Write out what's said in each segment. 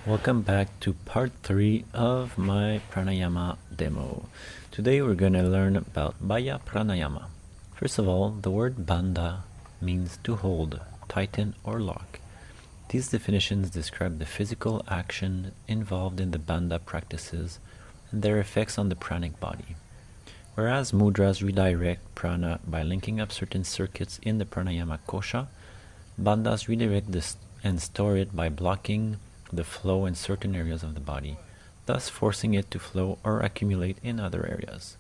Welcome back to part 3 of my Pranayama demo. Today we're going to learn about Baya Pranayama. First of all, the word Banda means to hold, tighten, or lock. These definitions describe the physical action involved in the Banda practices and their effects on the pranic body. Whereas mudras redirect prana by linking up certain circuits in the pranayama kosha, bandhas redirect this and store it by blocking the flow in certain areas of the body, thus forcing it to flow or accumulate in other areas.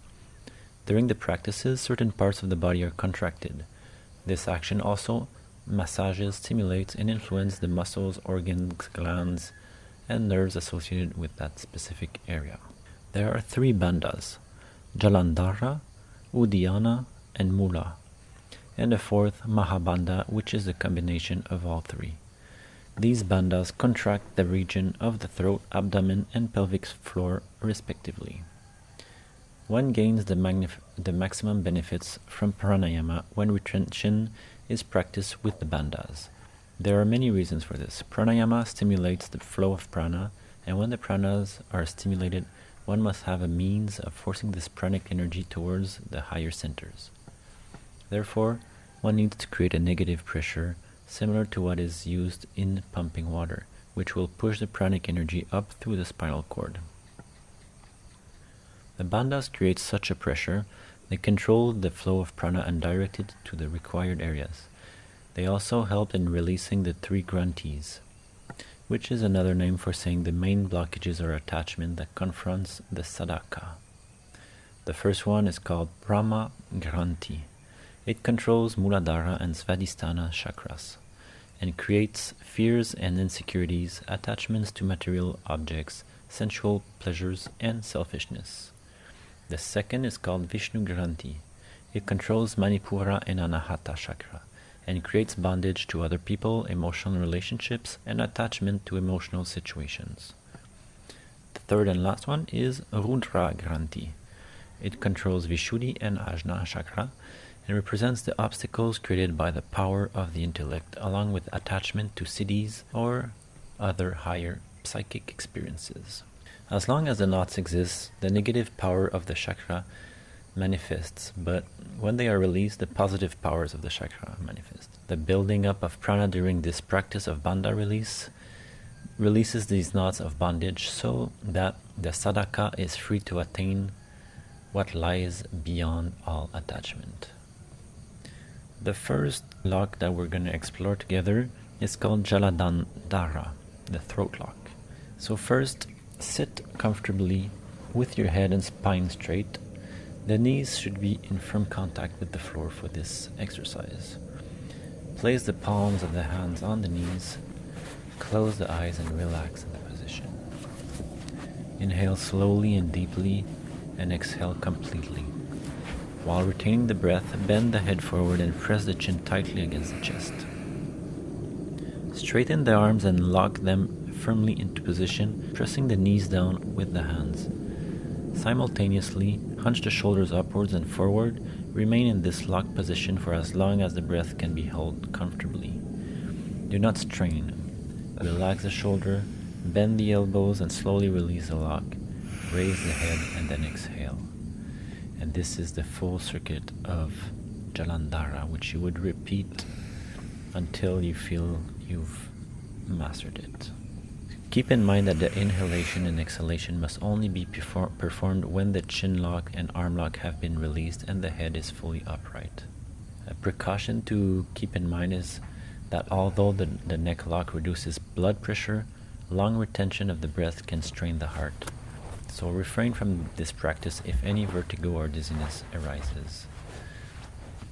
During the practices, certain parts of the body are contracted. This action also massages, stimulates, and influences the muscles, organs, glands, and nerves associated with that specific area. There are 3 bandhas: Jalandhara, Udiana, and Mula, and a 4th, mahabanda, which is a combination of all 3. These bandhas contract the region of the throat, abdomen, and pelvic floor respectively. One gains the maximum benefits from pranayama when retention is practiced with the bandhas. There are many reasons for this. Pranayama stimulates the flow of prana, and when the pranas are stimulated, one must have a means of forcing this pranic energy towards the higher centers. Therefore, one needs to create a negative pressure similar to what is used in pumping water, which will push the pranic energy up through the spinal cord. The bandhas create such a pressure. They control the flow of prana and direct it to the required areas. They also help in releasing the 3 granthis, which is another name for saying the main blockages or attachment that confronts the sadhaka. The first one is called Brahma Granthi. It controls Muladhara and Svadhisthana chakras and creates fears and insecurities, attachments to material objects, sensual pleasures, and selfishness. The second is called Vishnu Granthi. It controls Manipura and Anahata chakra and creates bondage to other people, emotional relationships, and attachment to emotional situations. The third and last one is Rudra Granthi. It controls Vishuddhi and Ajna chakra and represents the obstacles created by the power of the intellect, along with attachment to siddhis or other higher psychic experiences. As long as the knots exist, the negative power of the chakra manifests, but when they are released, the positive powers of the chakra manifest. The building up of prana during this practice of banda releases these knots of bondage so that the sadhaka is free to attain what lies beyond all attachment. The first lock that we're going to explore together is called Jalandhara, the throat lock. So first, sit comfortably with your head and spine straight. The knees should be in firm contact with the floor for this exercise. Place the palms of the hands on the knees, close the eyes and relax in the position. Inhale slowly and deeply and exhale completely. While retaining the breath, bend the head forward and press the chin tightly against the chest. Straighten the arms and lock them firmly into position, pressing the knees down with the hands. Simultaneously, hunch the shoulders upwards and forward. Remain in this locked position for as long as the breath can be held comfortably. Do not strain. Relax the shoulder, bend the elbows and slowly release the lock. Raise the head and then exhale. And this is the full circuit of Jalandhara, which you would repeat until you feel you've mastered it. Keep in mind that the inhalation and exhalation must only be performed when the chin lock and arm lock have been released and the head is fully upright. A precaution to keep in mind is that although the neck lock reduces blood pressure, long retention of the breath can strain the heart. So refrain from this practice if any vertigo or dizziness arises.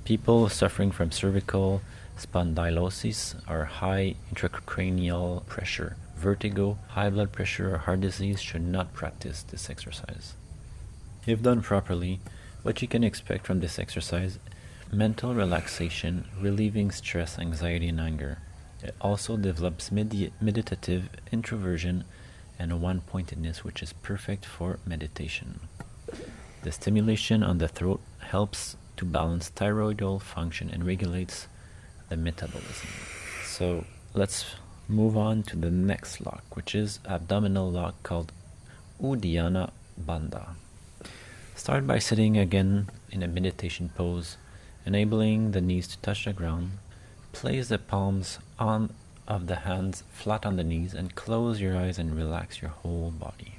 People suffering from cervical spondylosis or high intracranial pressure, vertigo, high blood pressure, or heart disease should not practice this exercise. If done properly, what you can expect from this exercise: mental relaxation, relieving stress, anxiety, and anger. It also develops meditative introversion and a one-pointedness, which is perfect for meditation. The stimulation on the throat helps to balance thyroidal function and regulates the metabolism. So let's Move on to the next lock, which is abdominal lock called Udiana Banda. Start by sitting again in a meditation pose, enabling the knees to touch the ground. Place the palms of the hands flat on the knees and close your eyes and relax your whole body.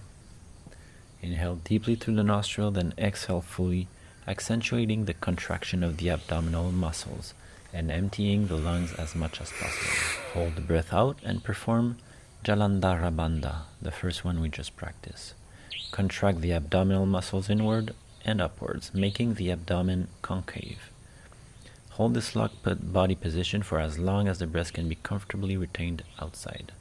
Inhale deeply through the nostril, then exhale fully, accentuating the contraction of the abdominal muscles and emptying the lungs as much as possible. Hold the breath out and perform Jalandhara Banda, the first one we just practiced. Contract the abdominal muscles inward and upwards, making the abdomen concave. Hold this locked body position for as long as the breath can be comfortably retained outside.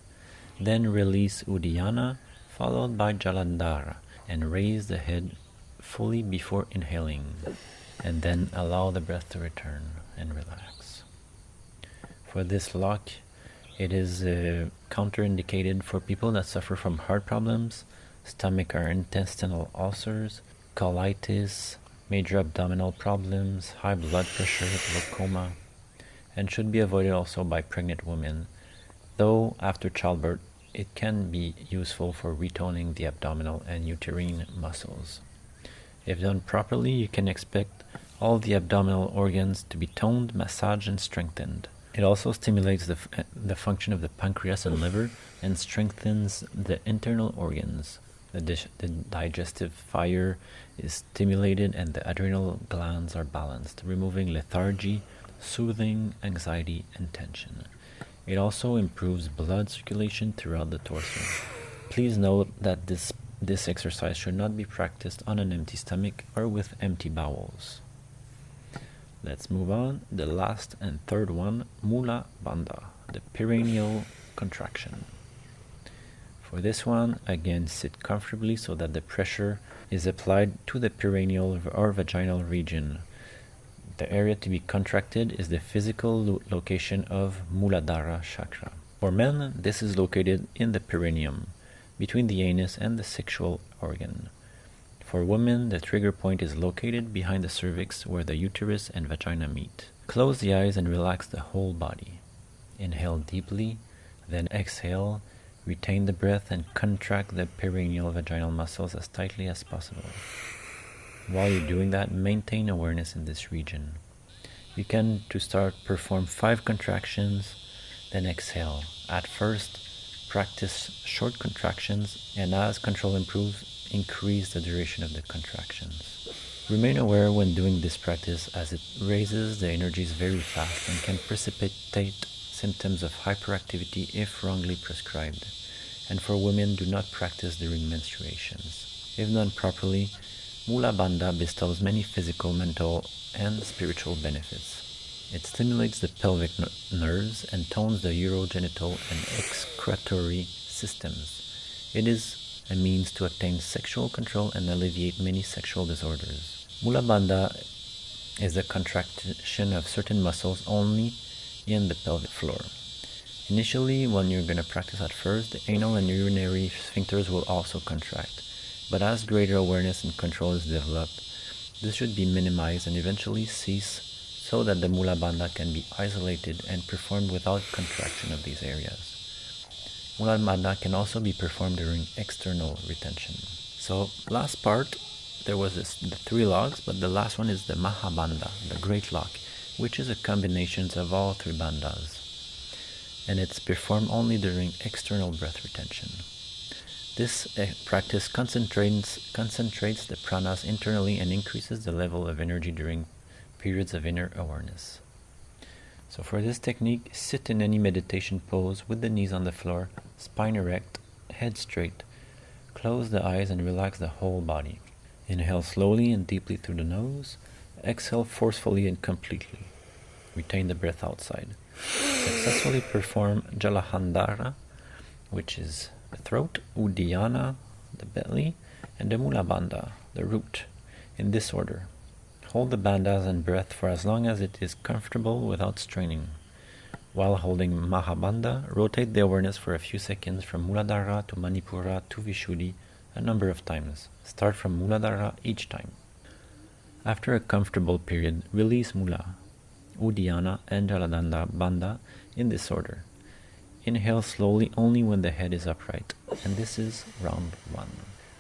Then release Udiana, followed by Jalandhara, and raise the head fully before inhaling, and then allow the breath to return and relax. For this lock, it is counterindicated for people that suffer from heart problems, stomach or intestinal ulcers, colitis, major abdominal problems, high blood pressure, glaucoma, and should be avoided also by pregnant women, though after childbirth it can be useful for retoning the abdominal and uterine muscles. If done properly, you can expect all the abdominal organs to be toned, massaged, and strengthened. It also stimulates the function of the pancreas and liver and strengthens the internal organs. The digestive fire is stimulated and the adrenal glands are balanced, removing lethargy, soothing anxiety and tension. It also improves blood circulation throughout the torso. Please note that this exercise should not be practiced on an empty stomach or with empty bowels. Let's move on. The last and third one, Mula Banda, the perineal contraction. For this one, again, sit comfortably so that the pressure is applied to the perineal or vaginal region. The area to be contracted is the physical location of Muladhara chakra. For men, this is located in the perineum, between the anus and the sexual organ. For women, the trigger point is located behind the cervix where the uterus and vagina meet. Close the eyes and relax the whole body. Inhale deeply, then exhale. Retain the breath and contract the perineal vaginal muscles as tightly as possible. While you're doing that, maintain awareness in this region. You can, to start, perform 5 contractions, then exhale. At first, practice short contractions, and as control improves, increase the duration of the contractions. Remain aware when doing this practice, as it raises the energies very fast and can precipitate symptoms of hyperactivity if wrongly prescribed. And for women, do not practice during menstruations. If done properly, Mula Banda bestows many physical, mental, and spiritual benefits. It stimulates the pelvic nerves and tones the urogenital and excretory systems. It is a means to attain sexual control and alleviate many sexual disorders. Mula Banda is the contraction of certain muscles only in the pelvic floor. Initially, when you're going to practice at first, the anal and urinary sphincters will also contract. But as greater awareness and control is developed, this should be minimized and eventually cease so that the Mula Banda can be isolated and performed without contraction of these areas. Mula Banda can also be performed during external retention. So, last part, there was the 3 locks, but the last one is the mahabanda, the great lock, which is a combination of all 3 bandas. And it's performed only during external breath retention. This practice concentrates the pranas internally and increases the level of energy during periods of inner awareness. So for this technique, sit in any meditation pose with the knees on the floor, spine erect, head straight. Close the eyes and relax the whole body. Inhale slowly and deeply through the nose. Exhale forcefully and completely. Retain the breath outside. Successfully perform Jalandhara, which is the throat, Udiana, the belly, and the Mula Banda, the root, in this order. Hold the bandas and breath for as long as it is comfortable without straining. While holding mahabanda, rotate the awareness for a few seconds from Muladhara to Manipura to Vishuddhi a number of times. Start from Muladhara each time. After a comfortable period, release Mula, Udiana, and Jalandhara Banda in this order. Inhale slowly only when the head is upright. And this is round 1.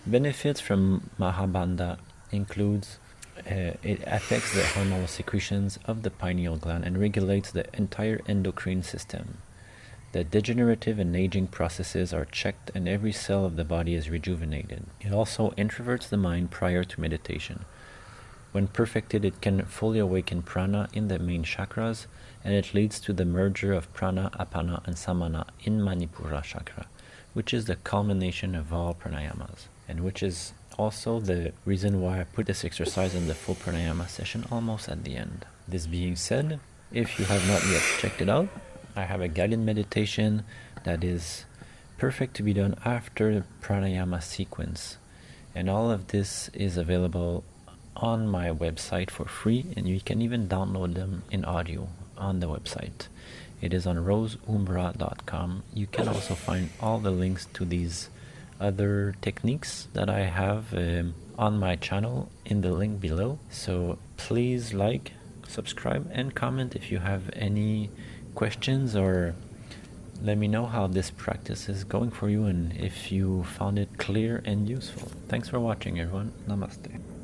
Benefits from mahabanda includes it affects the hormonal secretions of the pineal gland and regulates the entire endocrine system. The degenerative and aging processes are checked and every cell of the body is rejuvenated. It also introverts the mind prior to meditation. When perfected, it can fully awaken prana in the main chakras, and it leads to the merger of prana, apana, and samana in Manipura chakra, which is the culmination of all pranayamas, and which is also the reason why I put this exercise in the full pranayama session almost at the end. This being said, if you have not yet checked it out, I have a guided meditation that is perfect to be done after the pranayama sequence. And all of this is available on my website for free, and you can even download them in audio on the website. It is on rozeumbra.com. You can also find all the links to these other techniques that I have on my channel in the link below. So please like, subscribe, and comment if you have any questions, or let me know how this practice is going for you and if you found it clear and useful. Thanks for watching, everyone. Namaste.